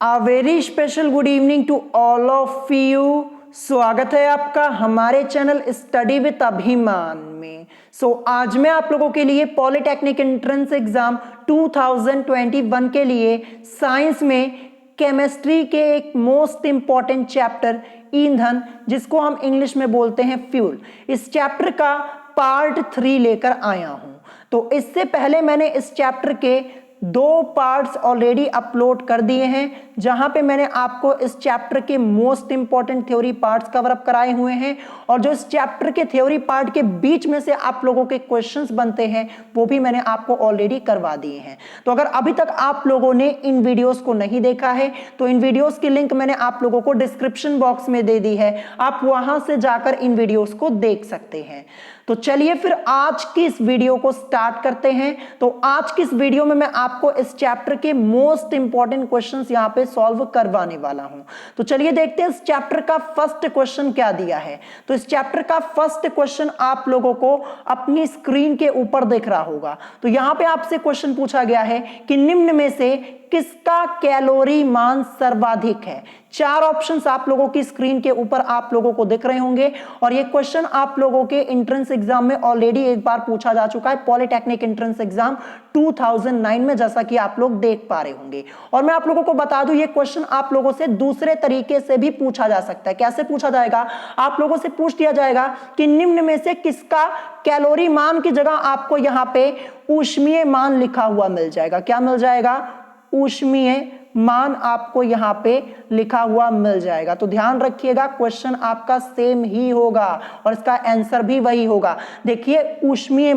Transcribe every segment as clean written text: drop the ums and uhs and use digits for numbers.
A very special good evening to all of you. स्वागत है आपका हमारे चैनल स्टडी विद अभिमान में। आज मैं आप लोगों के लिए पॉलिटेक्निक एंट्रेंस एग्जाम 2021 के लिए साइंस में केमिस्ट्री के एक मोस्ट इंपॉर्टेंट चैप्टर ईंधन, जिसको हम इंग्लिश में बोलते हैं फ्यूल, इस चैप्टर का पार्ट 3 लेकर आया हूं। तो इससे पहले मैंने इस चैप्टर के 2 पार्ट्स ऑलरेडी अपलोड कर दिए हैं, जहां पे मैंने आपको इस चैप्टर के most important theory parts cover up कराए हुए हैं, और जो इस चैप्टर के थ्योरी पार्ट के बीच में से आप लोगों के क्वेश्चंस बनते हैं वो भी मैंने आपको ऑलरेडी करवा दिए हैं। तो अगर अभी तक आप लोगों ने इन वीडियोस को नहीं देखा है तो इन वीडियोस की लिंक मैंने आप लोगों को डिस्क्रिप्शन बॉक्स में दे दी है, आप वहां से जाकर इन वीडियोस को देख सकते हैं। तो चलिए फिर आज की इस वीडियो को स्टार्ट करते हैं। तो आज की इस वीडियो में मैं आपको इस चैप्टर के मोस्ट इंपॉर्टेंट क्वेश्चंस यहां पे सॉल्व करवाने वाला हूं। तो चलिए देखते हैं इस चैप्टर का फर्स्ट क्वेश्चन क्या दिया है। तो इस चैप्टर का फर्स्ट क्वेश्चन आप लोगों को अपनी स्क्रीन के ऊपर दिख रहा होगा। तो यहां पे आपसे क्वेश्चन पूछा गया है कि निम्न में से किसका कैलोरी मान सर्वाधिक है। 4 ऑप्शंस आप लोगों की स्क्रीन के ऊपर आप लोगों को दिख रहे होंगे, और ये क्वेश्चन आप लोगों के एंट्रेंस एग्जाम में ऑलरेडी एक बार पूछा जा चुका है, पॉलिटेक्निक एंट्रेंस एग्जाम 2009 में, जैसा कि आप लोग देख पा रहे होंगे। और मैं आप लोगों को बता दूं, ये क्वेश्चन आप लोगों से दूसरे तरीके से भी पूछा जा सकता है। कैसे पूछा जाएगा? आप लोगों से पूछ दिया जाएगा कि निम्न में से किसका कैलोरी मान की जगह आपको यहां पे ऊष्मीय मान लिखा हुआ मिल जाएगा। क्या मिल जाएगा? ऊष्मीय मान आपको यहां पे लिखा हुआ मिल जाएगा। तो ध्यान रखिएगा, क्वेश्चन आपका सेम ही होगा और इसका आंसर भी वही होगा। देखिए, ऊष्मीय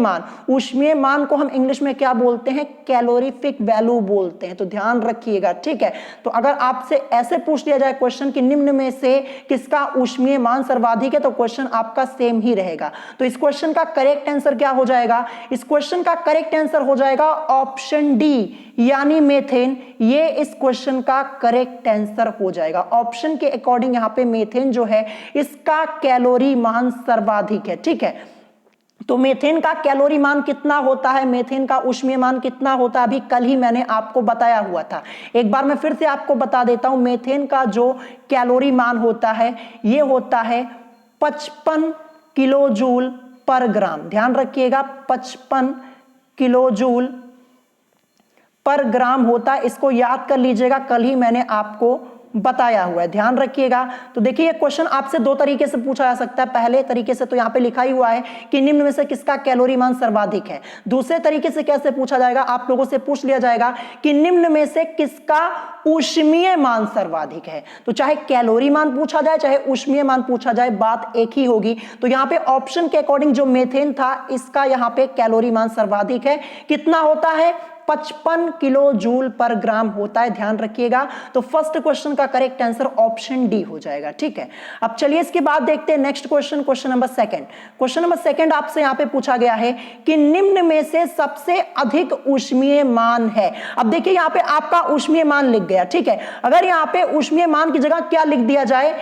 मान को हम इंग्लिश में क्या बोलते हैं? कैलोरीफिक वैल्यू बोलते हैं। तो ध्यान रखिएगा, ठीक है। तो अगर आपसे ऐसे पूछ लिया जाए क्वेश्चन कि निम्न में से किसका ऊष्मीय मान सर्वाधिक है, तो क्वेश्चन आपका सेम ही रहेगा। तो इस क्वेश्चन का करेक्ट आंसर क्या हो जाएगा? इस क्वेश्चन का करेक्ट आंसर हो जाएगा ऑप्शन डी, यानी मेथेन। ये इस क्वेश्चन का करेक्ट आंसर हो जाएगा। ऑप्शन के अकॉर्डिंग यहां पे मेथेन जो है इसका कैलोरी मान सर्वाधिक है, ठीक है। तो मेथेन का कैलोरी मान कितना होता है, मेथेन का ऊष्मीय मान कितना होता है, अभी कल ही मैंने आपको बताया हुआ था। एक बार मैं फिर से आपको बता देता हूं। मेथेन का जो कैलोरी मान होता है ये होता है 55 किलो जूल पर ग्राम। ध्यान रखिएगा, 55 किलो जूल पर ग्राम होता है। इसको याद कर लीजिएगा, कल ही मैंने आपको बताया हुआ है, ध्यान रखिएगा। तो देखिए, ये क्वेश्चन आपसे 2 तरीके से पूछा जा सकता है। पहले तरीके से तो यहाँ पे लिखा ही हुआ है कि निम्न में से किसका कैलोरी मान सर्वाधिक है। दूसरे तरीके से कैसे पूछा जाएगा? आप लोगों से पूछ लिया जाएगा कि निम्न में से किसका ऊष्मीय मान सर्वाधिक है। तो चाहे कैलोरी मान पूछा जाए चाहे ऊष्मीय मान पूछा जाए, बात एक ही होगी। तो यहाँ पे ऑप्शन के अकॉर्डिंग जो मेथेन था इसका यहाँ पे कैलोरी मान सर्वाधिक है। कितना होता है? 55 किलो जूल पर ग्राम होता है, ध्यान रखिएगा। तो फर्स्ट क्वेश्चन का करेक्ट आंसर ऑप्शन डी हो जाएगा, ठीक है। अब चलिए इसके बाद देखते हैं next question, question number 2। Question number 2 आपसे यहां पे पूछा गया है कि निम्न में से सबसे अधिक ऊष्मीय मान है। अब देखिए, यहां पे आपका ऊष्मीय मान लिख गया, ठीक है। अगर यहां पे ऊष्मीय मान की जगह क्या लिख दिया जाए?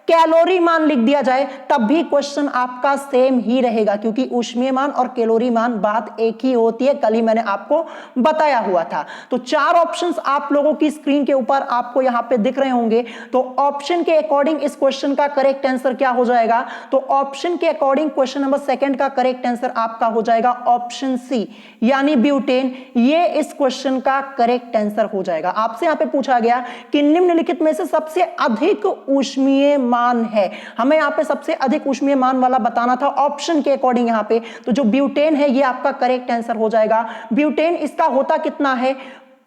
कैलोरी मान लिख दिया जाए, तब भी क्वेश्चन आपका सेम ही रहेगा, क्योंकि ऊष्मीय मान और कैलोरी मान बात एक ही होती है, कल ही मैंने आपको बताया हुआ था। तो 4 ऑप्शंस आप लोगों की स्क्रीन के ऊपर आपको यहां पे दिख रहे होंगे। तो ऑप्शन के अकॉर्डिंग इस क्वेश्चन का करेक्ट आंसर क्या हो जाएगा? तो ऑप्शन के अकॉर्डिंग क्वेश्चन नंबर 2 का करेक्ट आंसर आपका हो जाएगा ऑप्शन सी, यानी ब्यूटेन। ये इस क्वेश्चन का करेक्ट आंसर हो जाएगा। आपसे यहां पे पूछा गया कि निम्नलिखित में से सबसे अधिक ऊष्मीय मान है, हमें यहां पे सबसे अधिक ऊष्मीय मान वाला बताना था ऑप्शन के अकॉर्डिंग यहां पे। तो जो ब्यूटेन है ये आपका करेक्ट आंसर हो जाएगा। ब्यूटेन इसका होता कितना है?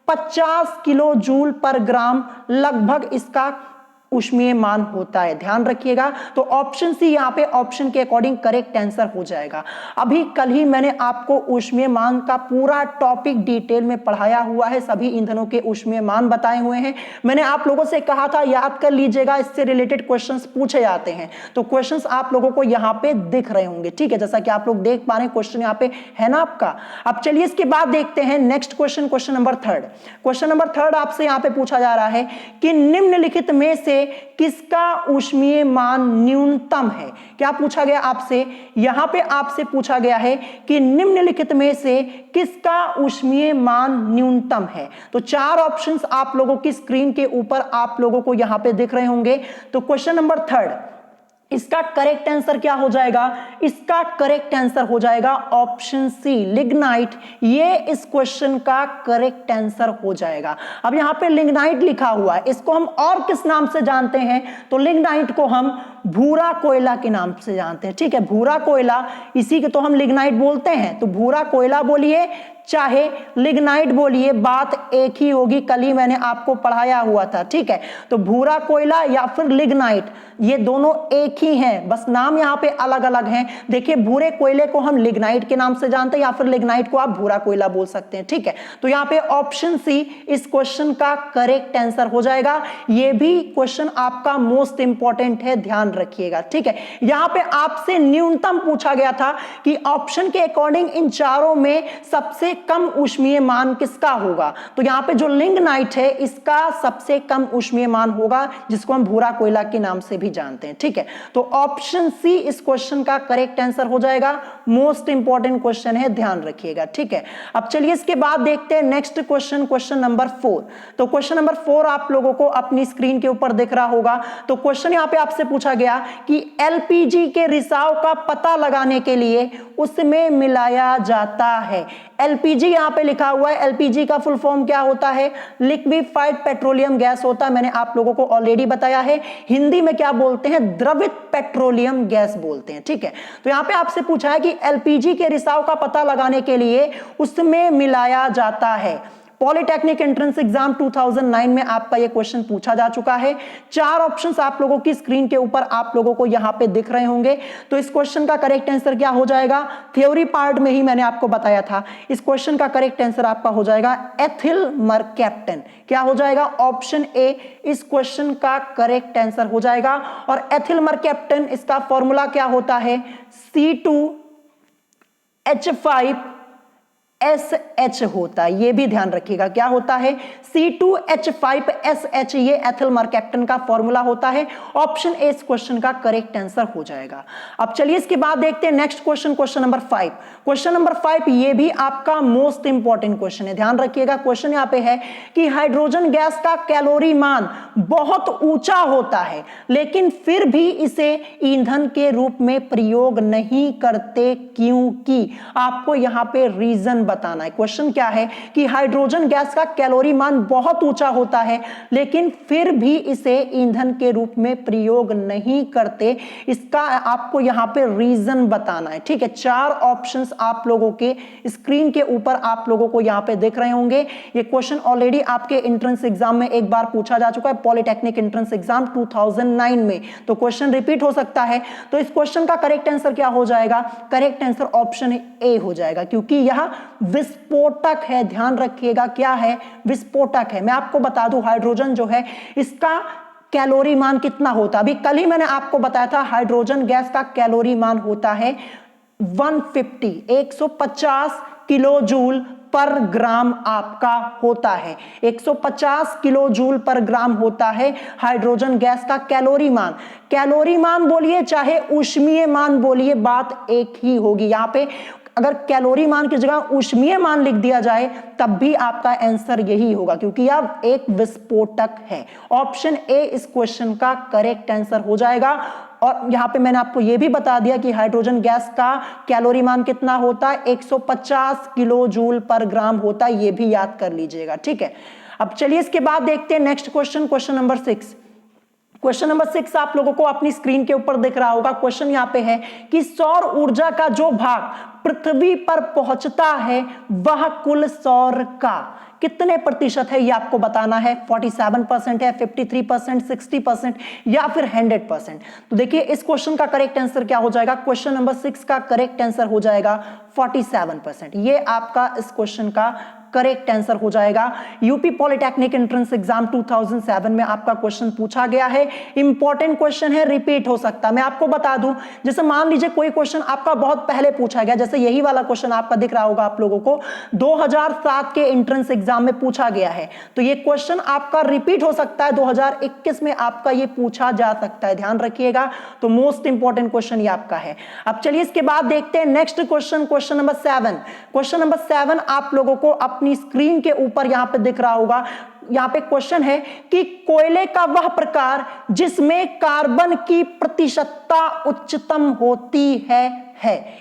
50 किलो जूल पर ग्राम लगभग इसका ऊष्मीय मान होता है, ध्यान रखिएगा। तो ऑप्शन सी यहां पे ऑप्शन के अकॉर्डिंग करेक्ट आंसर हो जाएगा। अभी कल ही मैंने आपको ऊष्मीय मान का पूरा टॉपिक डिटेल में पढ़ाया हुआ है, सभी ईंधनों के ऊष्मीय मान बताए हुए हैं। मैंने आप लोगों से कहा था याद कर लीजिएगा, इससे रिलेटेड क्वेश्चंस पूछे जाते हैं। तो क्वेश्चंस आप लोगों को यहां पे दिख रहे होंगे, ठीक है, जैसा कि आप लोग देख पा रहे हैं क्वेश्चन यहां पे है ना आपका। अब चलिए इसके बाद देखते हैं next question, question number 3। Question number 3 आपसे यहां पे पूछा जा रहा है कि निम्नलिखित में से से किसका ऊष्मीय मान न्यूनतम है? क्या पूछा गया आपसे? यहां पे आपसे पूछा गया है कि निम्नलिखित में से किसका ऊष्मीय मान न्यूनतम है। तो चार ऑप्शंस आप लोगों की स्क्रीन के ऊपर आप लोगों को यहां पे दिख रहे होंगे। तो क्वेश्चन नंबर 3, इसका करेक्ट आंसर क्या हो जाएगा? इसका करेक्ट आंसर हो जाएगा ऑप्शन सी, लिग्नाइट। ये इस क्वेश्चन का करेक्ट आंसर हो जाएगा। अब यहां पे लिग्नाइट लिखा हुआ है, इसको हम और किस नाम से जानते हैं? तो लिग्नाइट को हम भूरा कोयला के नाम से जानते हैं। ठीक है, भूरा कोयला, इसी के तो हम लिग्नाइट बोलते हैं। तो भूरा कोयला बोलिए चाहे लिग्नाइट बोलिए, बात एक ही होगी। कल ही मैंने आपको पढ़ाया हुआ था। ठीक है, तो भूरा कोयला या फिर लिग्नाइट, ये दोनों एक ही हैं, बस नाम यहां पे अलग अलग हैं। देखिए, भूरे कोयले को हम लिग्नाइट के नाम से जानते हैं या फिर लिग्नाइट को आप भूरा कोयला बोल सकते हैं। ठीक है, तो यहां पे ऑप्शन सी इस क्वेश्चन का करेक्ट आंसर हो जाएगा। ये भी क्वेश्चन आपका मोस्ट इंपॉर्टेंट है, ध्यान रखिएगा। ठीक है, यहां पे आपसे न्यूनतम पूछा गया था कि ऑप्शन के अकॉर्डिंग इन चारों में सबसे कम ऊष्मीय मान किसका होगा। तो यहां पे जो लिग्नाइट है इसका सबसे कम ऊष्मीय मान होगा, जिसको हम भूरा कोयला के नाम से भी जानते हैं। ठीक है, तो ऑप्शन सी इस क्वेश्चन का करेक्ट आंसर हो जाएगा। मोस्ट इंपॉर्टेंट क्वेश्चन है, ध्यान रखिएगा। ठीक है, अब चलिए इसके बाद देखते हैं नेक्स्ट क्वेश्चन, क्वेश्चन नंबर 4। तो क्वेश्चन नंबर 4 आप लोगों को अपनी स्क्रीन के ऊपर दिख रहा होगा। तो क्वेश्चन यहां पे आपसे पूछा गया कि एलपीजी के रिसाव का पता लगाने के लिए उसमें मिलाया जाता है। एलपीजी यहां पे लिखा हुआ है। एलपीजी का फुल फॉर्म क्या होता है? लिक्विफाइड पेट्रोलियम गैस होता है। मैंने आप लोगों को ऑलरेडी बताया है। हिंदी में क्या बोलते हैं? द्रवित पेट्रोलियम गैस बोलते हैं। ठीक है, तो यहां पे आपसे पूछा है कि एलपीजी के रिसाव का पता लगाने के लिए उसमें मिलाया जाता है। पॉलिटेक्निक एंट्रेंस एग्जाम 2009 में आपका यह क्वेश्चन पूछा जा चुका है। चार ऑप्शंस आप लोगों की स्क्रीन के ऊपर आप लोगों को यहां पे दिख रहे होंगे। तो इस क्वेश्चन का करेक्ट आंसर क्या हो जाएगा? थ्योरी पार्ट में ही मैंने आपको बताया था। इस क्वेश्चन का करेक्ट आंसर आपका हो जाएगा एथिल मरकैप्टन। क्या हो जाएगा? ऑप्शन ए इस क्वेश्चन का करेक्ट आंसर हो जाएगा। और एथिल मरकैप्टन, इसका फॉर्मूला क्या होता है? C2H5SH होता है। ये भी ध्यान रखिएगा, क्या होता है? C2H5SH, ये एथिल मरकैप्टन का फॉर्मूला होता है। ऑप्शन ए इस क्वेश्चन का करेक्ट आंसर हो जाएगा। अब चलिए इसके बाद देखते हैं next question, question number 5। Question number 5 ये भी आपका मोस्ट इंपॉर्टेंट क्वेश्चन है, ध्यान रखिएगा। क्वेश्चन यहां पे है कि हाइड्रोजन गैस का कैलोरी मान बहुत ऊंचा होता है, लेकिन फिर भी इसे ईंधन के रूप में प्रयोग नहीं करते, क्योंकि आपको यहां पे रीजन बताना है। क्वेश्चन क्या है कि हाइड्रोजन गैस का कैलोरी मान बहुत ऊंचा होता है, लेकिन फिर भी इसे ईंधन के रूप में प्रयोग नहीं करते। इसका आपको यहां पे रीजन बताना है। ठीक है, चार ऑप्शंस आप लोगों के स्क्रीन के ऊपर आप लोगों को यहां पे दिख रहे होंगे। ये क्वेश्चन ऑलरेडी आपके एंट्रेंस एग्जाम में एक बार पूछा जा चुका है, पॉलिटेक्निक एंट्रेंस एग्जाम 2009 में। तो क्वेश्चन रिपीट हो सकता है। तो इस क्वेश्चन का करेक्ट आंसर क्या हो जाएगा? करेक्ट आंसर ऑप्शन ए हो जाएगा, क्योंकि यह विस्फोटक है। ध्यान रखिएगा, क्या है? विस्फोटक है। मैं आपको बता दूं, हाइड्रोजन जो है इसका कैलोरी मान कितना होता है? अभी कल ही मैंने आपको बताया था, हाइड्रोजन गैस का कैलोरी मान होता है 150 किलो जूल पर ग्राम आपका होता है। 150 किलो जूल पर ग्राम होता है हाइड्रोजन गैस का कैलोरी मान। कैलोरी मान बोलिए चाहे ऊष्मीय मान बोलिए, बात एक ही होगी। यहां पे अगर कैलोरी मान की जगह ऊष्मीय मान लिख दिया जाए तब भी आपका आंसर यही होगा, क्योंकि यह एक विस्फोटक है। ऑप्शन ए इस क्वेश्चन का करेक्ट आंसर हो जाएगा। और यहां पे मैंने आपको यह भी बता दिया कि हाइड्रोजन गैस का कैलोरी मान कितना होता है? 150 किलो जूल पर ग्राम होता है। यह भी याद कर लीजिएगा। ठीक है, अब चलिए इसके बाद देखते हैं next question, question number 6। Question number 6 आप लोगों को अपनी स्क्रीन के ऊपर दिख रहा होगा। क्वेश्चन यहां पे है कि सौर ऊर्जा का जो भाग पृथ्वी पर पहुंचता है वह कुल सौर का कितने प्रतिशत है, ये आपको बताना है। 47% है, 53%, 60% या फिर 100%। तो देखिए इस क्वेश्चन का करेक्ट आंसर क्या हो जाएगा? क्वेश्चन नंबर 6 का करेक्ट आंसर हो जाएगा 47%। ये आपका इस क्वेश्चन का करेक्ट आंसर हो जाएगा। यूपी पॉलिटेक्निक एंट्रेंस एग्जाम 2007 में आपका क्वेश्चन पूछा गया है, इंपॉर्टेंट क्वेश्चन है, रिपीट हो सकता है। मैं आपको बता दूं, जैसे मान लीजिए कोई क्वेश्चन आपका बहुत पहले पूछा गया, जैसे यही वाला क्वेश्चन आपका दिख रहा होगा आप लोगों को, 2007 के एंट्रेंस एग्जाम में पूछा गया है, तो ये क्वेश्चन आपका रिपीट हो सकता है, 2021 में आपका ये पूछा जा सकता है, ध्यान रखिएगा। तो मोस्ट इंपॉर्टेंट क्वेश्चन ये आपका है। अब चलिए इसके बाद देखते हैं next question, question number 7। Question number 7 आप लोगों को अपनी स्क्रीन के ऊपर यहां पे दिख रहा होगा। यहां पे क्वेश्चन है कि कोयले का वह प्रकार जिसमें कार्बन की प्रतिशतता उच्चतम होती है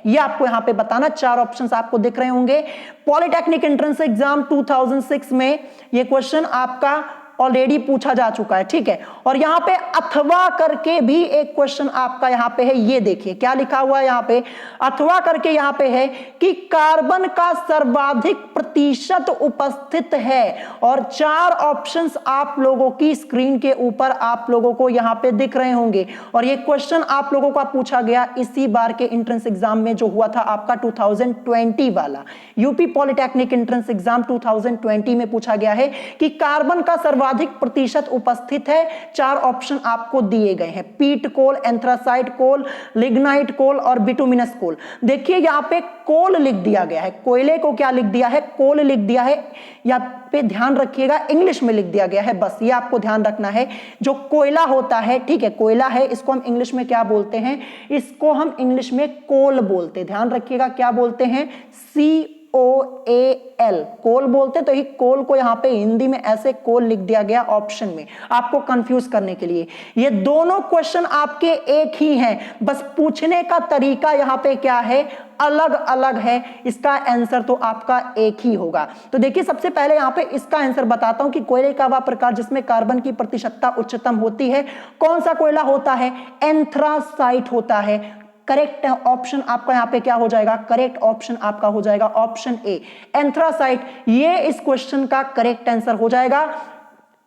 ये आपको यहां पे बताना। 4 ऑप्शंस आपको दिख रहे होंगे। पॉलिटेक्निक एंट्रेंस एग्जाम 2006 में ये क्वेश्चन आपका ऑलरेडी पूछा जा चुका है, ठीक है। और यहां पे अथवा करके भी एक क्वेश्चन आपका यहां पे है, ये देखिए क्या लिखा हुआ है यहां पे, अथवा करके यहां पे है कि कार्बन का सर्वाधिक प्रतिशत उपस्थित है। और 4 ऑप्शंस आप लोगों की स्क्रीन के ऊपर आप लोगों को यहां पे दिख रहे होंगे। और ये क्वेश्चन आप लोगों का पूछा गया इसी बार के एंट्रेंस एग्जाम में जो हुआ था आपका 2020 वाला, यूपी पॉलिटेक्निक एंट्रेंस एग्जाम 2020 में पूछा गया है कि कार्बन का सर्वाधिक प्रतिशत उपस्थित है। 4 ऑप्शन आपको दिए गए हैं, पीट कोल, एंथ्रासाइट कोल, लिग्नाइट कोल और बिटुमिनस कोल। देखिए यहां पे कोल लिख दिया गया है, कोयले को क्या लिख दिया है, कोल लिख दिया है। यहाँ पे ध्यान रखिएगा इंग्लिश में लिख दिया गया है, बस ये आपको ध्यान रखना है। जो कोयला होता है, ठीक है, कोयला है, इसको हम इंग्लिश में क्या बोलते हैं, इसको हम इंग्लिश में कोल बोलते हैं। ध्यान रखिएगा क्या बोलते हैं, COAL, कोल बोलते। तो ये कोल को यहां पे हिंदी में ऐसे कोल लिख दिया गया ऑप्शन में, आपको कंफ्यूज करने के लिए। ये दोनों क्वेश्चन आपके एक ही हैं, बस पूछने का तरीका यहां पे क्या है, अलग अलग है। इसका आंसर तो आपका एक ही होगा। तो देखिए सबसे पहले यहां पे इसका आंसर बताता हूं कि कोयले का वह प्रकार जिसमें कार्बन की प्रतिशतता उच्चतम होती है, कौन सा कोयला होता है, एंथ्रासाइट होता है। करेक्ट ऑप्शन आपका यहां पे क्या हो जाएगा, करेक्ट ऑप्शन आपका हो जाएगा ऑप्शन ए, एंथ्रासाइट। ये इस क्वेश्चन का करेक्ट आंसर हो जाएगा।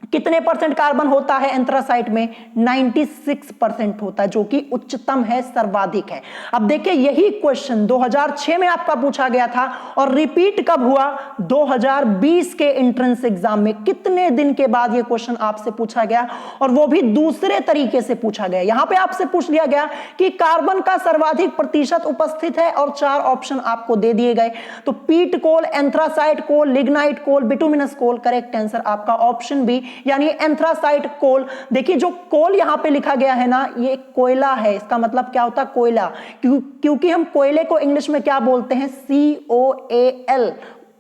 कितने परसेंट कार्बन होता है एंथ्रासाइट में, 96% होता है, जो कि उच्चतम है, सर्वाधिक है। अब देखिए यही क्वेश्चन 2006 में आपका पूछा गया था और रिपीट कब हुआ, 2020 के एंट्रेंस एग्जाम में। कितने दिन के बाद ये क्वेश्चन आपसे पूछा गया और वो भी दूसरे तरीके से पूछा गया। यहां पे आपसे पूछ लिया गया कि कार्बन का सर्वाधिक प्रतिशत उपस्थित है और 4 ऑप्शन आपको दे दिए गए। तो पीट कोल, एंथ्रासाइट कोल, लिग्नाइट कोल, बिटुमिनस कोल, करेक्ट आंसर आपका ऑप्शन बी यानी एंथ्रासाइट कोल। देखिए जो कोल यहां पे लिखा गया है ना, ये कोयला है, इसका मतलब क्या होता है, कोयला। क्योंकि हम कोयले को इंग्लिश में क्या बोलते हैं, COAL,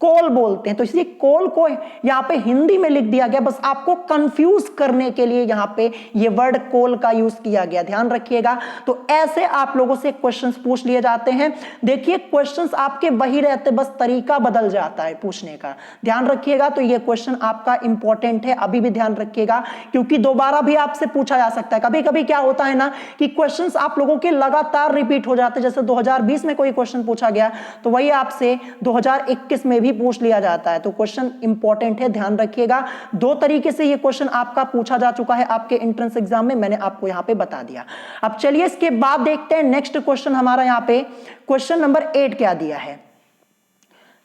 कोल बोलते हैं। तो इसलिए कोल को यहां पे हिंदी में लिख दिया गया, बस आपको कंफ्यूज करने के लिए यहां पे ये वर्ड कोल का यूज किया गया, ध्यान रखिएगा। तो ऐसे आप लोगों से क्वेश्चंस पूछ लिए जाते हैं। देखिए क्वेश्चंस आपके वही रहते, बस तरीका बदल जाता है पूछने का, ध्यान रखिएगा। तो ये क्वेश्चन आपका इंपॉर्टेंट है, अभी भी ध्यान रखिएगा, क्योंकि दोबारा भी आपसे पूछा जा सकता है। कभी कभी क्या होता है ना कि क्वेश्चंस आप लोगों के लगातार रिपीट हो जाते हैं। जैसे 2020 में कोई क्वेश्चन पूछा गया तो वही आपसे 2021 में भी पूछ लिया जाता है। तो क्वेश्चन इंपॉर्टेंट है, ध्यान रखिएगा। 2 तरीके से ये क्वेश्चन आपका पूछा जा चुका है आपके एंट्रेंस एग्जाम में, मैंने आपको यहां पे बता दिया। अब चलिए इसके बाद देखते हैं नेक्स्ट क्वेश्चन हमारा यहां पे क्वेश्चन नंबर 8 क्या दिया है।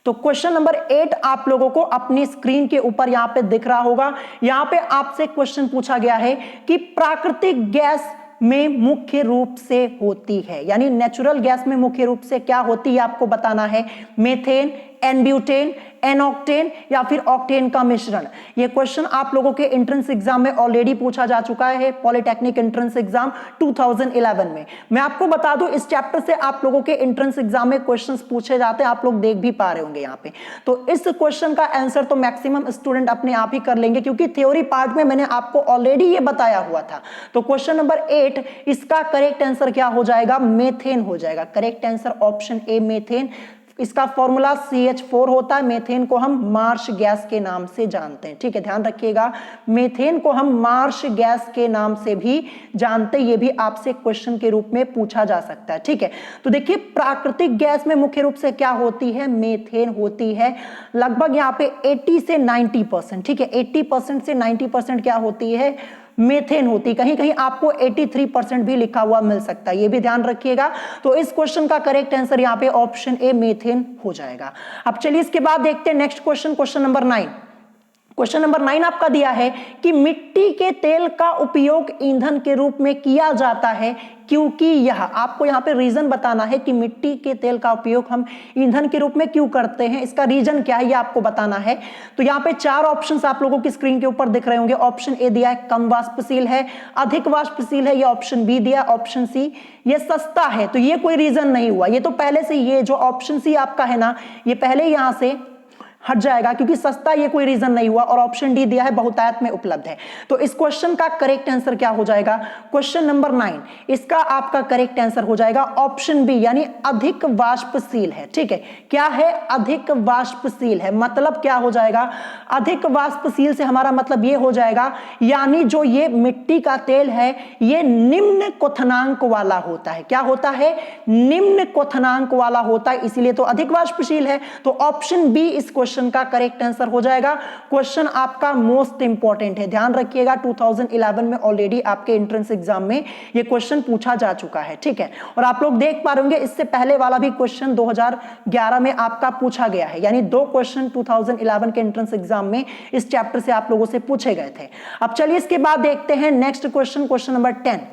तो क्वेश्चन नंबर 8 आप लोगों को अपनी स्क्रीन के ऊपर यहां पे दिख रहा होगा। यहां पे आपसे क्वेश्चन पूछा गया है कि प्राकृतिक गैस में मुख्य रूप से होती है, यानी नेचुरल गैस में मुख्य रूप से क्या होती है आपको बताना है, मीथेन, एन-ब्यूटेन, एन-ऑक्टेन या फिर ऑक्टेन का मिश्रण। यह क्वेश्चन आप लोगों के एंट्रेंस एग्जाम में ऑलरेडी पूछा जा चुका है, पॉलिटेक्निक एंट्रेंस एग्जाम 2011 में। मैं आपको बता दूं इस चैप्टर से आप लोगों के एंट्रेंस एग्जाम में क्वेश्चंस पूछे जाते हैं, आप लोग देख भी पा रहे होंगे यहाँ पे। तो इस क्वेश्चन का आंसर तो मैक्सिमम स्टूडेंट अपने आप ही कर लेंगे, क्योंकि थ्योरी पार्ट में मैंने आपको ऑलरेडी ये बताया हुआ था। तो क्वेश्चन नंबर 8 इसका करेक्ट आंसर क्या हो जाएगा, मेथेन हो जाएगा। Correct answer option A, methane. इसका फॉर्मूला CH4 होता है। मेथेन को हम मार्श गैस के नाम से जानते हैं, ठीक है, ध्यान रखिएगा। मेथेन को हम मार्श गैस के नाम से भी जानते हैं, ये भी आपसे क्वेश्चन के रूप में पूछा जा सकता है, ठीक है। तो देखिए प्राकृतिक गैस में मुख्य रूप से क्या होती है, मेथेन होती है। लगभग यहाँ पे 80 से 90%, ठीक है, 80% से 90% क्या होती है, मेथेन होती। कहीं कहीं आपको 83% भी लिखा हुआ मिल सकता है, ये भी ध्यान रखिएगा। तो इस क्वेश्चन का करेक्ट आंसर यहाँ पे ऑप्शन ए मेथेन हो जाएगा। अब चलिए इसके बाद देखते हैं next question, question number 9। Question number 9 आपका दिया है कि मिट्टी के तेल का उपयोग ईंधन के रूप में किया जाता है क्योंकि यह, आपको यहाँ पे रीजन बताना है कि मिट्टी के तेल का उपयोग हम ईंधन के रूप में क्यों करते हैं, इसका रीजन क्या है ये आपको बताना है। तो यहाँ पे 4 ऑप्शंस आप लोगों की स्क्रीन के ऊपर दिख रहे होंगे। ऑप्शन ए दिया है कम वाष्पशील है, अधिक वाष्पशील है, ये ऑप्शन बी दिया, ऑप्शन सी ये सस्ता है। तो ये कोई रीजन नहीं हुआ, ये तो पहले से ये जो ऑप्शन सी आपका है ना, ये पहले यहां से हट जाएगा क्योंकि सस्ता ये कोई रीजन नहीं हुआ। और ऑप्शन डी दिया है बहुतायत में उपलब्ध है। तो इस क्वेश्चन का करेक्ट आंसर क्या हो जाएगा, क्वेश्चन नंबर 9, इसका आपका करेक्ट आंसर हो जाएगा ऑप्शन बी, यानी अधिक वाष्पशील है। ठीक है, क्या है, अधिक वाष्पशील है। मतलब क्या हो जाएगा, अधिक वाष्पशील से हमारा मतलब ये हो जाएगा, यानी जो ये मिट्टी का तेल है ये निम्न क्वथनांक वाला होता है। क्या होता है, निम्न क्वथनांक वाला होता है, इसीलिए तो अधिक वाष्पशील है। तो ऑप्शन बी इस क्वेश्चन का करेक्ट आंसर हो जाएगा। क्वेश्चन आपका मोस्ट इंपॉर्टेंट है, ध्यान रखिएगा। 2011 में ऑलरेडी आपके एंट्रेंस एग्जाम में ये क्वेश्चन पूछा जा चुका है। ठीक है, और आप लोग देख पा रहे होंगे इससे पहले वाला भी क्वेश्चन 2011 में आपका पूछा गया है, यानी 2 क्वेश्चन 2011 के एंट्रेंस एग्जाम में इस चैप्टर से आप लोगों से पूछे गए थे। अब चलिए इसके बाद देखते हैं next question, question number 10।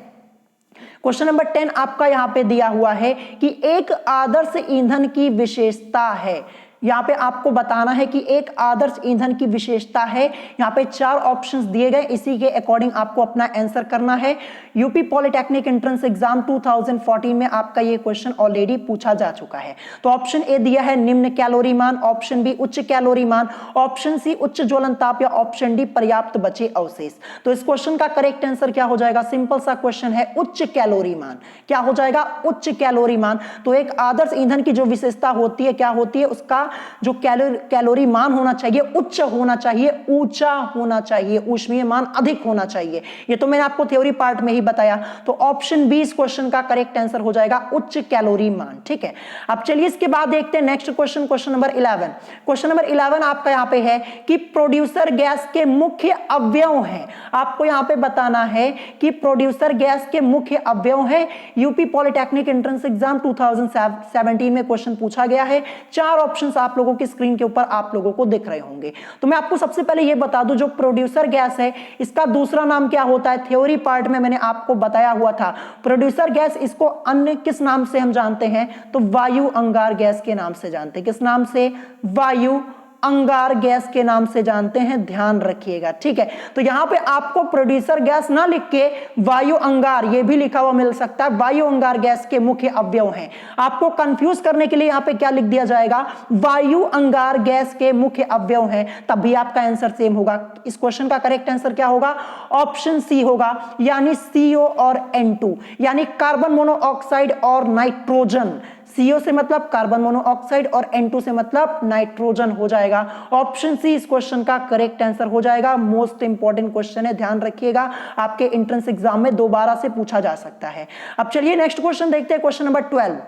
Question number 10 आपका यहां पे दिया हुआ है कि एक आदर्श ईंधन की विशेषता है। यहां पे आपको बताना है कि एक आदर्श ईंधन की विशेषता है। यहां पे 4 ऑप्शंस दिए गए, इसी के अकॉर्डिंग आपको अपना आंसर करना है। यूपी पॉलिटेक्निक एंट्रेंस एग्जाम 2014 में आपका ये क्वेश्चन ऑलरेडी पूछा जा चुका है। तो ऑप्शन ए दिया है निम्न कैलोरी मान, ऑप्शन बी उच्च कैलोरी मान, ऑप्शन सी उच्च ज्वलनताप या ऑप्शन डी पर्याप्त बचे अवशेष। तो इस क्वेश्चन का करेक्ट आंसर क्या हो जाएगा, सिंपल सा क्वेश्चन है, उच्च कैलोरी मान। क्या हो जाएगा, उच्च कैलोरी मान। तो एक आदर्श ईंधन की जो विशेषता होती है, क्या होती है, उसका जो कैलोरी मान होना चाहिए उच्च होना चाहिए, ऊंचा होना चाहिए, ऊष्मीय मान अधिक होना चाहिए। ये तो मैंने आपको थ्योरी पार्ट में ही बताया। तो ऑप्शन बी इस क्वेश्चन का करेक्ट आंसर हो जाएगा, उच्च कैलोरी मान। ठीक है, अब चलिए इसके बाद देखते हैं next question, question number 11। Question number 11 आपका यहां पे है कि प्रोड्यूसर गैस के मुख्य अवयव हैं। आपको यहां पे बताना है कि प्रोड्यूसर गैस के मुख्य अवयव हैं। यूपी पॉलिटेक्निक एंट्रेंस एग्जाम 2017 में क्वेश्चन पूछा गया है। 4 ऑप्शंस आप लोगों की स्क्रीन के ऊपर आप लोगों को दिख रहे होंगे। तो मैं आपको सबसे पहले यह बता दूं, जो प्रोड्यूसर गैस है इसका दूसरा नाम क्या होता है, थ्योरी पार्ट में मैंने आपको बताया हुआ था। प्रोड्यूसर गैस, इसको अन्य किस नाम से हम जानते हैं, तो वायु अंगार गैस के नाम से जानते हैं। किस नाम से, वायु अंगार गैस के नाम से जानते हैं, ध्यान रखिएगा। ठीक है, तो यहां पे आपको प्रोड्यूसर गैस ना लिख के वायु अंगार ये भी लिखा हुआ मिल सकता है। वायु अंगार गैस के मुख्य अवयव हैं। आपको कंफ्यूज करने के लिए यहां पे क्या लिख दिया जाएगा, वायु अंगार गैस के मुख्य अवयव हैं, तब भी आपका आंसर सेम होगा। इस क्वेश्चन का करेक्ट आंसर क्या होगा, ऑप्शन सी होगा, यानी CO और N2, यानी कार्बन मोनोऑक्साइड और नाइट्रोजन। CO से मतलब कार्बन मोनोऑक्साइड और N2 से मतलब नाइट्रोजन हो जाएगा। ऑप्शन सी इस क्वेश्चन का करेक्ट आंसर हो जाएगा। मोस्ट इंपॉर्टेंट क्वेश्चन है, ध्यान रखिएगा, आपके एंट्रेंस एग्जाम में दोबारा से पूछा जा सकता है। अब चलिए नेक्स्ट क्वेश्चन देखते हैं, क्वेश्चन नंबर 12।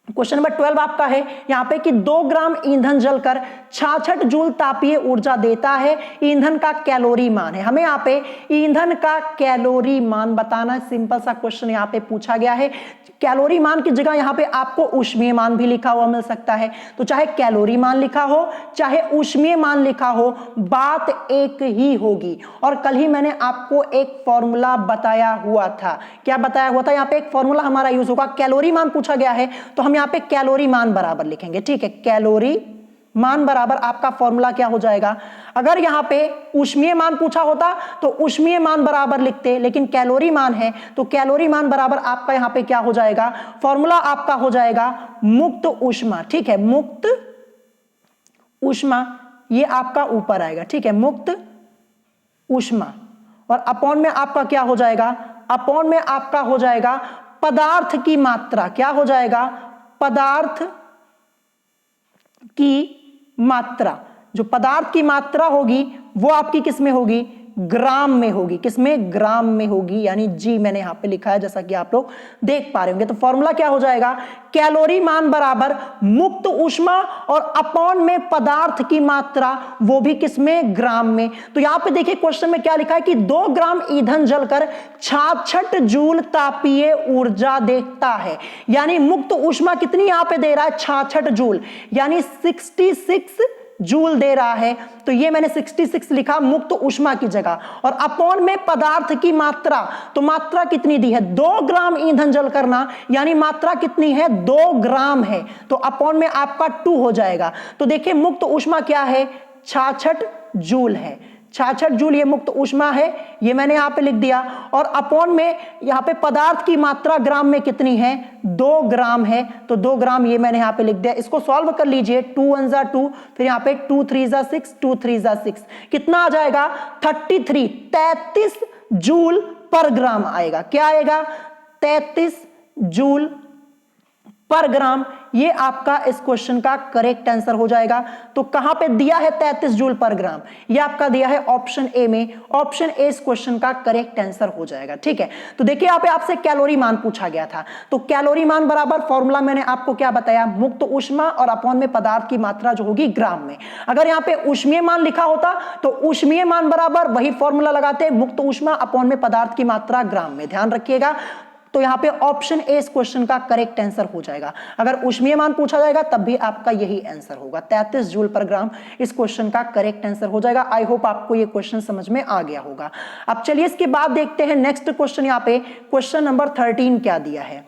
क्वेश्चन नंबर 12 आपका है यहां पे कि 2 ग्राम ईंधन जलकर 66 जूल तापीय ऊर्जा देता है। ईंधन का कैलोरी मान है, हमें यहां पे ईंधन का कैलोरी मान बताना है। सिंपल सा क्वेश्चन यहां पे पूछा गया है। कैलोरी मान की जगह यहां पे आपको ऊष्मीय मान भी लिखा हुआ मिल सकता है। तो चाहे कैलोरी मान लिखा हो चाहे ऊष्मीय मान लिखा हो, बात एक ही होगी। और कल ही मैंने आपको एक फॉर्मूला बताया हुआ था। क्या बताया हुआ था, यहां पे एक फॉर्मूला हमारा यूज होगा। कैलोरी मान पूछा गया है तो हम यहां पे कैलोरी मान बराबर लिखेंगे। ठीक है, कैलोरी मान बराबर आपका फॉर्मूला क्या हो जाएगा, अगर यहां पे ऊष्मीय मान पूछा होता तो ऊष्मीय मान बराबर लिखते, लेकिन कैलोरी मान है तो कैलोरी मान बराबर आपका यहां पे क्या हो जाएगा, फॉर्मूला आपका हो जाएगा मुक्त ऊष्मा। ठीक है, मुक्त ऊष्मा ये आपका ऊपर आएगा। ठीक है, मुक्त ऊष्मा, और अपॉन में आपका क्या हो जाएगा, अपॉन में आपका हो जाएगा पदार्थ की मात्रा। क्या हो जाएगा, पदार्थ की मात्रा। जो पदार्थ की मात्रा होगी वो आपकी किस में होगी, ग्राम में होगी। किसमें? ग्राम में होगी, यानी जी मैंने यहां पे लिखा है जैसा कि आप लोग देख पा रहे होंगे। तो फॉर्मूला क्या हो जाएगा? कैलोरी मान बराबर मुक्त ऊष्मा और अपॉन में पदार्थ की मात्रा, वो भी किसमें? ग्राम में। तो यहां पे देखिए क्वेश्चन में क्या लिखा है कि 2 ग्राम ईंधन जलकर 66 जूल तापीय ऊर्जा देता है। यानी मुक्त ऊष्मा कितनी यहां पे दे रहा है? 66 जूल, यानी 66 जूल दे रहा है। तो ये मैंने 66 लिखा मुक्त ऊष्मा की जगह, और अपॉन में पदार्थ की मात्रा, तो मात्रा कितनी दी है? 2 ग्राम ईंधन जल करना, यानी मात्रा कितनी है? 2 ग्राम है, तो अपॉन में आपका 2 हो जाएगा। तो देखिए मुक्त ऊष्मा क्या है? 66 जूल है। 66 जूल ये मुक्त ऊष्मा है, ये मैंने यहां पे लिख दिया। और अपॉन में यहां पे पदार्थ की मात्रा ग्राम में कितनी है? 2 ग्राम है, तो 2 ग्राम ये मैंने यहां पे लिख दिया। इसको सॉल्व कर लीजिए, 2 1 जा 2, फिर यहां पे 2 3 जा 6, 2 3 जा 6, कितना आ जाएगा? 33 जूल पर ग्राम आएगा। क्या आएगा? 33 जूल पर ग्राम। ये आपका इस क्वेश्चन का करेक्ट आंसर हो जाएगा। तो कहां पे दिया है 33 जूल पर ग्राम? ये आपका दिया है ऑप्शन ए में। ऑप्शन ए इस क्वेश्चन का करेक्ट आंसर हो जाएगा। ठीक है, तो देखिए यहां पे आपसे कैलोरी मान पूछा गया था, तो कैलोरी मान बराबर फॉर्मूला मैंने आपको क्या बताया? मुक्त ऊष्मा और अपॉन में पदार्थ की मात्रा जो होगी ग्राम में। अगर यहां पे ऊष्मीय मान लिखा होता तो ऊष्मीय मान बराबर वही फॉर्मूला लगाते, मुक्त ऊष्मा अपॉन में पदार्थ की मात्रा ग्राम में। ध्यान रखिएगा, तो यहां पे ऑप्शन ए इस क्वेश्चन का करेक्ट आंसर हो जाएगा। अगर ऊष्मीय मान पूछा जाएगा तब भी आपका यही आंसर होगा, 33 जूल पर ग्राम इस क्वेश्चन का करेक्ट आंसर हो जाएगा। आई होप आपको ये क्वेश्चन समझ में आ गया होगा। अब चलिए इसके बाद देखते हैं नेक्स्ट क्वेश्चन। यहां पे क्वेश्चन नंबर 13 क्या दिया है?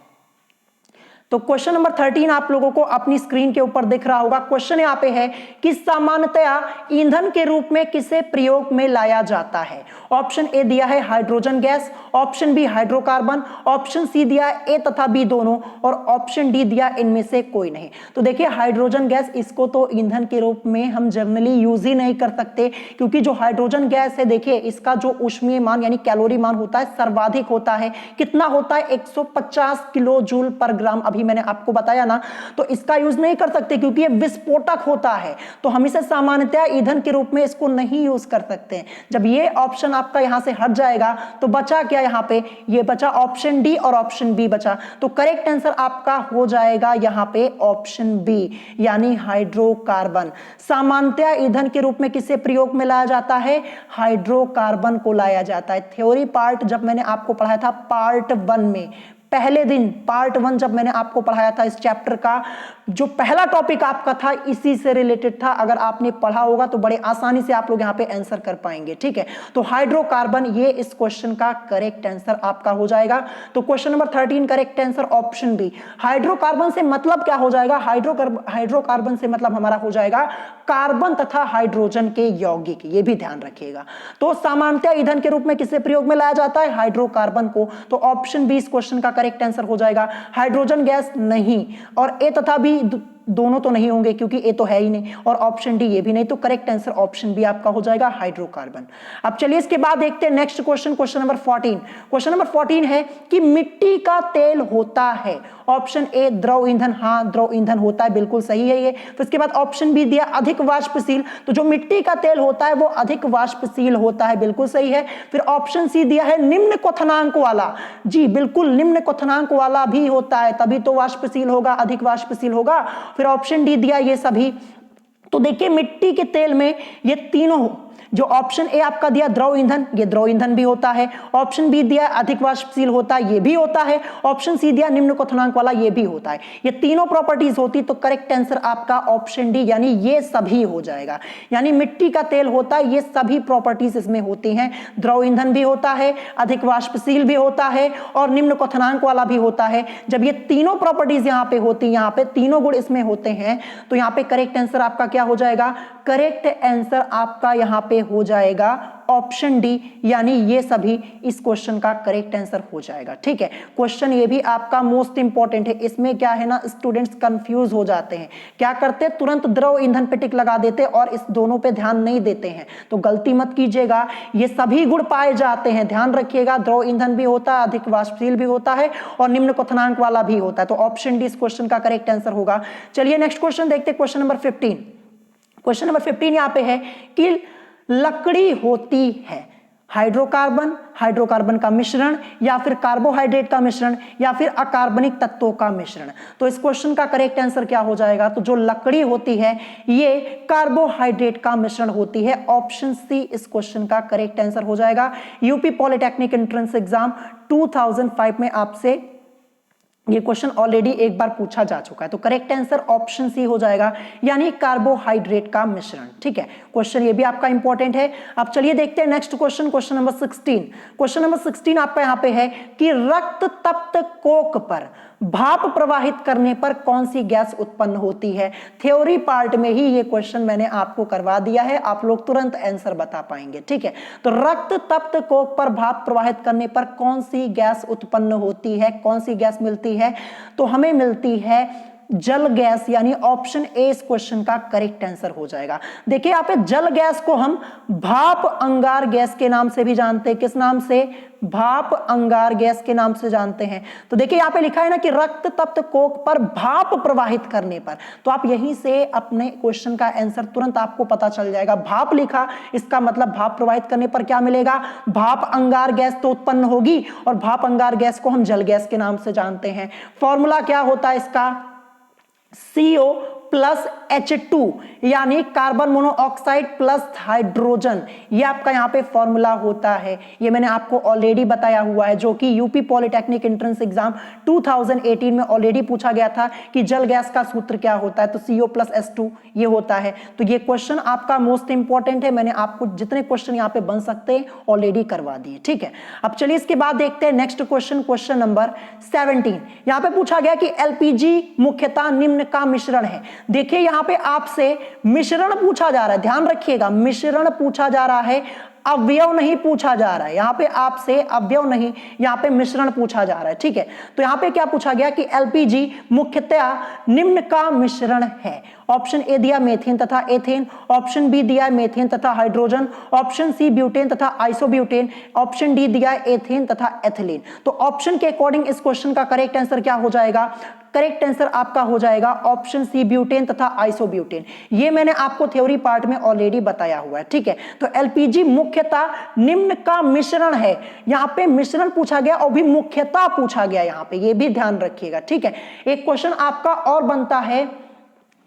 तो क्वेश्चन नंबर 13 आप लोगों को अपनी स्क्रीन के ऊपर दिख रहा होगा। क्वेश्चन यहां पे है कि सामान्यतया ईंधन के रूप में किसे प्रयोग में लाया जाता है? ऑप्शन ए दिया है hydrogen gas, option B hydrocarbon, option C दिया ए तथा बी दोनों, और ऑप्शन डी दिया इनमें से कोई नहीं। तो देखिए हाइड्रोजन गैस, इसको तो ईंधन के रूप में हम जनरली यूज ही नहीं कर सकते, क्योंकि जो हाइड्रोजन गैस है देखिए इसका जो ऊष्मीय मान यानी कैलोरी मान होता है सर्वाधिक होता है। कितना होता है? 150 किलो जूल पर ग्राम। अभी मैंने आपको बताया ना, तो इसका यूज नहीं कर सकते क्योंकि ये विस्फोटक होता है, तो हम इसे सामान्यतया ईंधन के रूप में इसको नहीं यूज कर सकते। जब ये ऑप्शन आपका यहां से हट जाएगा तो बचा क्या? यहां पे ये बचा ऑप्शन डी और ऑप्शन बी बचा। तो करेक्ट आंसर आपका हो जाएगा यहां पे ऑप्शन बी, यानी हाइड्रोकार्बन। सामान्यतया ईंधन के रूप में किसे प्रयोग में लाया जाता है? हाइड्रोकार्बन को लाया जाता है। थ्योरी पार्ट जब मैंने आपको पढ़ाया था पार्ट 1 में, पहले दिन पार्ट 1 जब मैंने आपको पढ़ाया था इस चैप्टर का, जो पहला टॉपिक आपका था इसी से रिलेटेड था। अगर आपने पढ़ा होगा तो बड़े आसानी से आप लोग यहां पे आंसर कर पाएंगे। ठीक है, तो हाइड्रोकार्बन ये इस क्वेश्चन का करेक्ट आंसर आपका हो जाएगा। तो question number 13 correct answer option B. Hydrocarbon से मतलब क्या हो जाएगा? हाइड्रोकार्बन से मतलब हमारा हो जाएगा कार्बन तथा हाइड्रोजन के यौगिक, ये भी ध्यान रखिएगा। तो सामान्यतः ईंधन के रूप में किसे प्रयोग में लाया जाता है? हाइड्रोकार्बन को। तो ऑप्शन बी इस क्वेश्चन का करेक्ट आंसर हो जाएगा। हाइड्रोजन गैस नहीं, और ए तथा बी दोनों तो नहीं होंगे क्योंकि ए तो है ही नहीं, और ऑप्शन डी ये भी नहीं। तो करेक्ट आंसर ऑप्शन बी आपका हो जाएगा हाइड्रोकार्बन। अब चलिए इसके बाद देखते हैं next question, question number 14। Question number 14 है कि मिट्टी का तेल होता है। ऑप्शन ए द्रव ईंधन, हाँ द्रव ईंधन होता है, बिल्कुल सही है ये। फिर इसके बाद ऑप्शन बी दिया अधिक वाष्पशील, तो जो मिट्टी का तेल होता है वो अधिक वाष्पशील होता है, बिल्कुल सही है। फिर ऑप्शन सी दिया है निम्न क्वथनांक वाला, जी बिल्कुल निम्न क्वथनांक वाला भी होता है, तभी तो वाष्पशील होगा, अधिक वाष्पशील होगा। फिर ऑप्शन डी दिया ये सभी। तो देखिए मिट्टी के तेल में ये तीनों, जो ऑप्शन ए आपका दिया द्रव ईंधन, ये द्रव ईंधन भी होता है। ऑप्शन बी दिया अधिक वाष्पशील होता है, ये भी होता है। ऑप्शन सी दिया निम्न क्वथनांक वाला, ये भी होता है। ये तीनों प्रॉपर्टीज होती, तो करेक्ट आंसर आपका ऑप्शन डी यानी ये सभी हो जाएगा। यानी मिट्टी का तेल होता है, ये सभी प्रॉपर्टीज इसमें होती हैं। द्रव ईंधन भी होता है, अधिक वाष्पशील भी होता है, और निम्न क्वथनांक वाला भी होता है। जब ये तीनों प्रॉपर्टीज यहाँ पे होती, यहाँ पे तीनों गुण इसमें होते हैं, तो यहाँ पे करेक्ट आंसर आपका क्या हो जाएगा? करेक्ट आंसर आपका यहाँ पे हो जाएगा ऑप्शन डी, यानी ये सभी इस क्वेश्चन का करेक्ट आंसर हो जाएगा। ठीक है, क्वेश्चन ये भी आपका मोस्ट इंपॉर्टेंट है। इसमें क्या है ना, स्टूडेंट्स कंफ्यूज हो जाते हैं, क्या करते हैं तुरंत द्रव ईंधन पे टिक लगा देते और इस दोनों पे ध्यान नहीं देते हैं। तो गलती मत कीजिएगा, ये सभी गुण पाए जाते हैं, ध्यान रखिएगा। द्रव ईंधन भी होता है, अधिक वाष्पशील भी होता है, और निम्न क्वथनांक वाला भी होता है। तो ऑप्शन डी इस क्वेश्चन का करेक्ट आंसर होगा। चलिए नेक्स्ट क्वेश्चन देखते हैं, क्वेश्चन नंबर 15। क्वेश्चन नंबर 15 यहां पे है कि लकड़ी होती है। हाइड्रोकार्बन, हाइड्रोकार्बन का मिश्रण, या फिर कार्बोहाइड्रेट का मिश्रण, या फिर अकार्बनिक तत्वों का मिश्रण। तो इस क्वेश्चन का करेक्ट आंसर क्या हो जाएगा? तो जो लकड़ी होती है ये कार्बोहाइड्रेट का मिश्रण होती है। ऑप्शन सी इस क्वेश्चन का करेक्ट आंसर हो जाएगा। यूपी पॉलिटेक्निक एंट्रेंस एग्जाम 2005 में आपसे ये क्वेश्चन ऑलरेडी एक बार पूछा जा चुका है। तो करेक्ट आंसर ऑप्शन सी हो जाएगा, यानी कार्बोहाइड्रेट का मिश्रण। ठीक है, क्वेश्चन ये भी आपका इंपॉर्टेंट है। अब चलिए देखते हैं next question, question number 16। Question number 16 आपका यहां पे है कि रक्त तप्त कोक पर भाप प्रवाहित करने पर कौन सी गैस उत्पन्न होती है। थ्योरी पार्ट में ही ये क्वेश्चन मैंने आपको करवा दिया है, आप लोग तुरंत आंसर बता पाएंगे। ठीक है, तो रक्त तप्त कोक पर भाप प्रवाहित करने पर कौन सी गैस उत्पन्न होती है, कौन सी गैस मिलती है? तो हमें मिलती है जल गैस, यानी ऑप्शन ए इस क्वेश्चन का करेक्ट आंसर हो जाएगा। देखिए यहाँ पे जल गैस को हम भाप अंगार गैस के नाम से भी जानते हैं। किस नाम से? भाप अंगार गैस के नाम से जानते हैं। तो देखिए यहाँ पे लिखा है ना कि रक्त तप्त कोक पर भाप प्रवाहित करने पर, तो आप यहीं से अपने क्वेश्चन का आंसर तुरंत आपको पता चल जाएगा। भाप लिखा, इसका मतलब भाप प्रवाहित करने पर क्या मिलेगा? भाप अंगार गैस तो उत्पन्न होगी, और भाप अंगार गैस को हम जल गैस के नाम से जानते हैं। फॉर्मूला क्या होता है इसका? CO प्लस H2, यानी कार्बन मोनोऑक्साइड प्लस हाइड्रोजन, ये आपका यहाँ पे फॉर्मूला होता है। ये मैंने आपको ऑलरेडी बताया हुआ है, जो कि यूपी पॉलिटेक्निक एंट्रेंस एग्जाम 2018 में ऑलरेडी पूछा गया था कि जल गैस का सूत्र क्या होता है। तो CO प्लस H2 ये होता है। तो ये क्वेश्चन आपका मोस्ट इंपॉर्टेंट है, मैंने आपको जितने क्वेश्चन यहाँ पे बन सकते हैं ऑलरेडी करवा दिए। ठीक है, अब चलिए इसके बाद देखते हैं नेक्स्ट क्वेश्चन, क्वेश्चन नंबर 17। यहाँ पे पूछा गया कि LPG मुख्यतः निम्न का मिश्रण है। देखिए यहां पे आपसे मिश्रण पूछा जा रहा है, ध्यान रखिएगा, मिश्रण पूछा जा रहा है, अवयव नहीं पूछा जा रहा है। यहां पे आपसे अवयव नहीं, यहां पे मिश्रण पूछा जा रहा है। ठीक है, तो यहां पे क्या पूछा गया कि LPG मुख्यतः निम्न का मिश्रण है। ऑप्शन ए दिया मेथेन तथा एथेन, ऑप्शन बी दिया मेथेन तथा हाइड्रोजन, ऑप्शन सी ब्यूटेन तथा आइसोब्यूटेन, ऑप्शन डी दिया एथेन तथा एथिलीन। तो ऑप्शन के अकॉर्डिंग इस क्वेश्चन का करेक्ट आंसर क्या हो जाएगा? करेक्ट आंसर आपका हो जाएगा ऑप्शन सी ब्यूटेन तथा आइसोब्यूटेन। ये मैंने आपको थ्योरी पार्ट में ऑलरेडी बताया हुआ है। ठीक है, तो LPG मुख्यतः निम्न का मिश्रण है। यहां पे मिश्रण पूछा गया और भी मुख्यतः पूछा गया यहां पे, ये भी ध्यान रखिएगा। ठीक है, एक क्वेश्चन आपका और बनता है,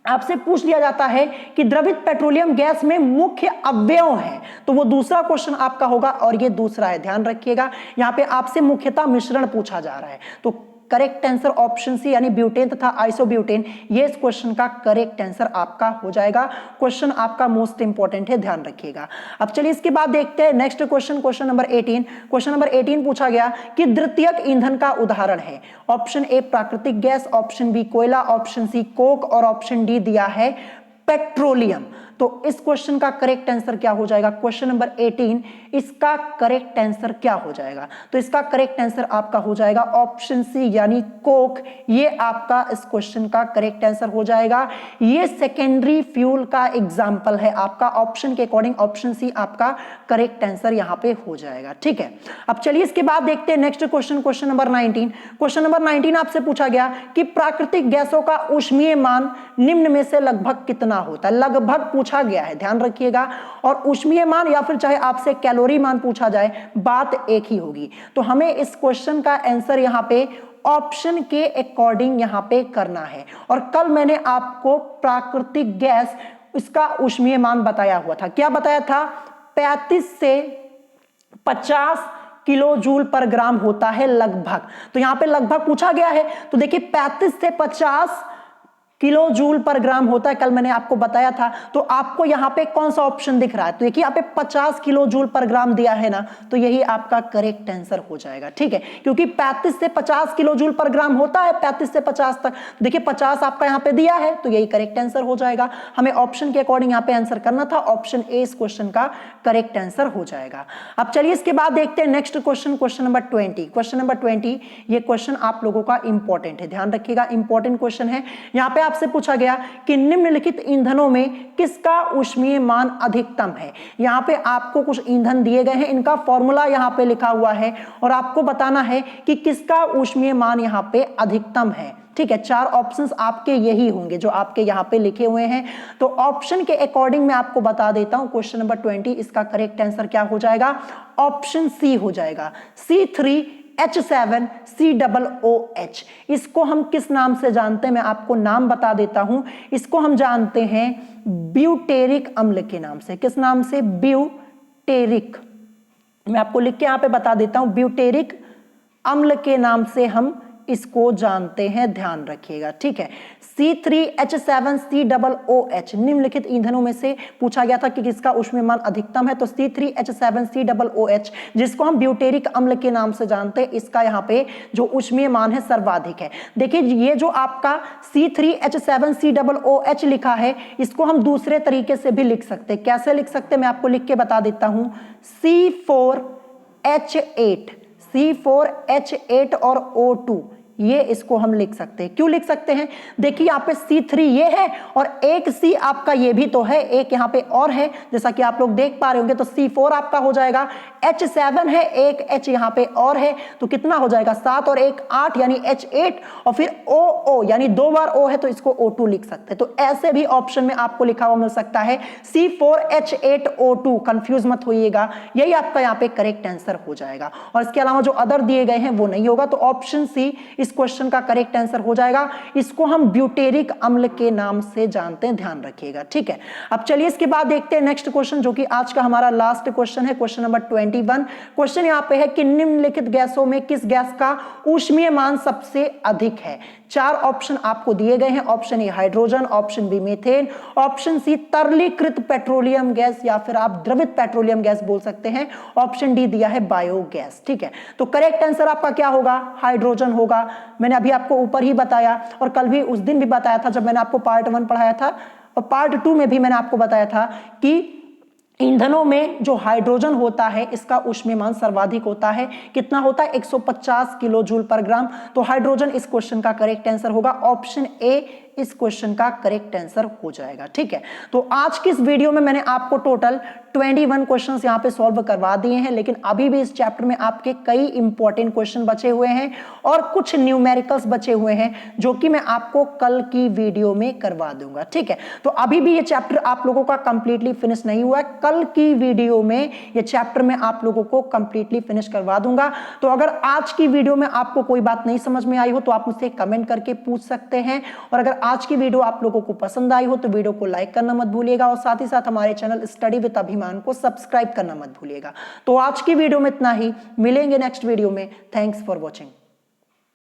आपसे पूछ लिया जाता है कि द्रवित पेट्रोलियम गैस में मुख्य अवयव है, तो वो दूसरा क्वेश्चन आपका होगा और ये दूसरा है, ध्यान रखिएगा। यहां पे आपसे मुख्यतः मिश्रण पूछा जा रहा है, तो करेक्ट आंसर ऑप्शन सी यानी ब्यूटेन तथा आइसोब्यूटेन, ये इस क्वेश्चन का करेक्ट आंसर आपका हो जाएगा। क्वेश्चन आपका मोस्ट इंपॉर्टेंट है, ध्यान रखिएगा। अब चलिए इसके बाद देखते हैं next question, question number 18। Question number 18 पूछा गया कि द्वितीयक ईंधन का उदाहरण है। ऑप्शन ए प्राकृतिक गैस, ऑप्शन बी कोयला, ऑप्शन सी कोक और ऑप्शन डी दिया है पेट्रोलियम। तो इस क्वेश्चन का करेक्ट आंसर क्या हो जाएगा? क्वेश्चन नंबर 18, इसका करेक्ट आंसर क्या हो जाएगा? तो इसका करेक्ट आंसर आपका हो जाएगा ऑप्शन सी यानी कोक, ये आपका इस क्वेश्चन का करेक्ट आंसर हो जाएगा। ये सेकेंडरी फ्यूल का एग्जांपल है आपका, ऑप्शन के अकॉर्डिंग ऑप्शन सी आपका करेक्ट आंसर यहां पे हो जाएगा। ठीक है, अब चलिए इसके बाद देखते हैं next question, question number 19। Question number 19 आपसे पूछा गया कि प्राकृतिक गैसों का ऊष्मीय मान निम्न में से लगभग कितना होता है। लगभग पूछा गया है, ध्यान रखिएगा, और ऊष्मीय मान या फिर चाहे आपसे कैलोरी मान पूछा जाए, बात एक ही होगी। तो हमें इस क्वेश्चन का आंसर यहां पे ऑप्शन के अकॉर्डिंग यहां पे करना है। और कल मैंने आपको प्राकृतिक गैस इसका ऊष्मीय मान बताया हुआ था, क्या बताया था? 35 से 50 किलो जूल पर ग्राम होता है लगभग। तो यहां पे लगभग पूछा गया है, तो देखिए 35 से 50 किलो जूल पर ग्राम होता है, कल मैंने आपको बताया था। तो आपको यहां पे कौन सा ऑप्शन दिख रहा है? तो देखिए यहाँ पे 50 किलो जूल पर ग्राम दिया है ना, तो यही आपका करेक्ट आंसर हो जाएगा। ठीक है, क्योंकि 35 से 50 किलो जूल पर ग्राम होता है, 35 से 50 तक। देखिए 50 आपका यहाँ पे दिया है, तो यही करेक्ट आंसर हो जाएगा। हमें ऑप्शन के अकॉर्डिंग यहाँ पे आंसर करना था, ऑप्शन ए इस क्वेश्चन का करेक्ट आंसर हो जाएगा। अब चलिए इसके बाद देखते हैं next question, question number 20। Question number 20, ये क्वेश्चन आप लोगों का इंपॉर्टेंट है, ध्यान रखिएगा, इंपॉर्टेंट क्वेश्चन है। यहाँ पे आपसे पूछा गया कि निम्नलिखित ईंधनों में किसका ऊष्मीय मान अधिकतम है। यहां पे आपको कुछ ईंधन दिए गए हैं, इनका फॉर्मूला यहां पे लिखा हुआ है और आपको बताना है कि किसका ऊष्मीय मान यहां पे अधिकतम है। ठीक है, 4 ऑप्शंस आपके यही होंगे जो आपके यहाँ पे लिखे हुए हैं। तो ऑप्शन के अकॉर्डिंग मैं आपको बता देता हूं, क्वेश्चन नंबर 20 इसका करेक्ट आंसर क्या हो जाएगा, ऑप्शन सी हो जाएगा, C3H7COOH। इसको हम किस नाम से जानते हैं, मैं आपको नाम बता देता हूं। इसको हम जानते हैं ब्यूटेरिक अम्ल के नाम से। किस नाम से, ब्यूटेरिक, मैं आपको लिख के यहां पे बता देता हूं, ब्यूटेरिक अम्ल के नाम से हम इसको जानते हैं, ध्यान रखिएगा, ठीक है। C3H7COOH निम्नलिखित ईंधनों में से पूछा गया था कि किसका ऊष्मीयमान अधिकतम है, तो C3H7COOH जिसको हम ब्यूटेरिक अम्ल के नाम से जानते हैं, इसका यहाँ पे जो ऊष्मीयमान है सर्वाधिक है। देखिए ये जो आपका C3H7COOH लिखा है, इसको हम दूसरे तरीके से भी लिख सकते हैं। कैसे लिख सकते हैं, मैं आपको लिख के बता देता हूं, C4H8 और O2, ये इसको हम लिख सकते हैं। क्यों लिख सकते हैं, देखिए यहाँ पे C3 ये है और एक C आपका ये भी तो है, एक यहाँ पे और है, जैसा कि आप लोग देख पा रहे होंगे। तो C4 आपका हो जाएगा, H7 है, एक H यहाँ पे और है, तो कितना हो जाएगा, 7 और 1 8 यानी H8, और फिर OO यानी 2 बार O है तो इसको O2 लिख सकते हैं। तो ऐसे भी ऑप्शन में आपको लिखा हुआ मिल सकता है C4H8O2, कंफ्यूज मत होइएगा, यही आपका यहाँ पे करेक्ट आंसर हो जाएगा। और इसके अलावा जो अदर दिए गए हैं वो नहीं होगा, तो ऑप्शन सी इस क्वेश्चन का करेक्ट आंसर हो जाएगा। इसको हम ब्यूटेरिक अम्ल के नाम से जानते हैं, ध्यान रखिएगा, ठीक है। अब चलिए इसके बाद देखते हैं नेक्स्ट क्वेश्चन, जो कि आज का हमारा लास्ट क्वेश्चन है, क्वेश्चन नंबर 21। क्वेश्चन यहाँ पे है कि निम्नलिखित गैसों में किस गैस का ऊष्मीयमान सबसे अधिक है। 4 ऑप्शन आपको दिए गए हैं, option A hydrogen, option B methane, option C तरलीकृत पेट्रोलियम गैस या फिर आप द्रवित पेट्रोलियम गैस बोल सकते हैं, ऑप्शन डी दिया है बायोगैस, ठीक है। तो करेक्ट आंसर आपका क्या होगा, हाइड्रोजन होगा। मैंने अभी आपको ऊपर ही बताया और कल भी उस दिन भी बताया था जब मैंने आपको पार्ट 1 पढ़ाया था, और पार्ट 2 में भी मैंने आपको बताया था कि ईंधनों में जो हाइड्रोजन होता है इसका ऊष्मीयमान सर्वाधिक होता है। कितना होता है, 150 किलो जूल पर ग्राम। तो हाइड्रोजन इस क्वेश्चन का करेक्ट आंसर होगा, ऑप्शन ए इस क्वेश्चन का करेक्ट आंसर हो जाएगा, ठीक है। तो आज की इस वीडियो में मैंने आपको टोटल 21 क्वेश्चंस यहां पे सॉल्व करवा दिए हैं, लेकिन अभी भी इस चैप्टर में आपके कई इंपॉर्टेंट क्वेश्चन बचे हुए हैं और कुछ न्यूमेरिकल्स बचे हुए हैं जो कि मैं आपको कल की वीडियो में करवा दूंगा, ठीक है। तो अभी भी ये चैप्टर आप लोगों का कंप्लीटली फिनिश नहीं हुआ है, कल की वीडियो में ये चैप्टर मैं आप लोगों को कंप्लीटली फिनिश करवा दूंगा। तो अगर आज की वीडियो में आपको कोई बात नहीं समझ में आई हो तो आप मुझसे कमेंट करके पूछ सकते हैं, और अगर आज की वीडियो आप लोगों को पसंद आई हो तो वीडियो को लाइक करना मत भूलिएगा, और साथ ही साथ हमारे चैनल स्टडी विद अभिमान को सब्सक्राइब करना मत भूलिएगा। तो आज की वीडियो में इतना ही, मिलेंगे नेक्स्ट वीडियो में। Thanks for watching.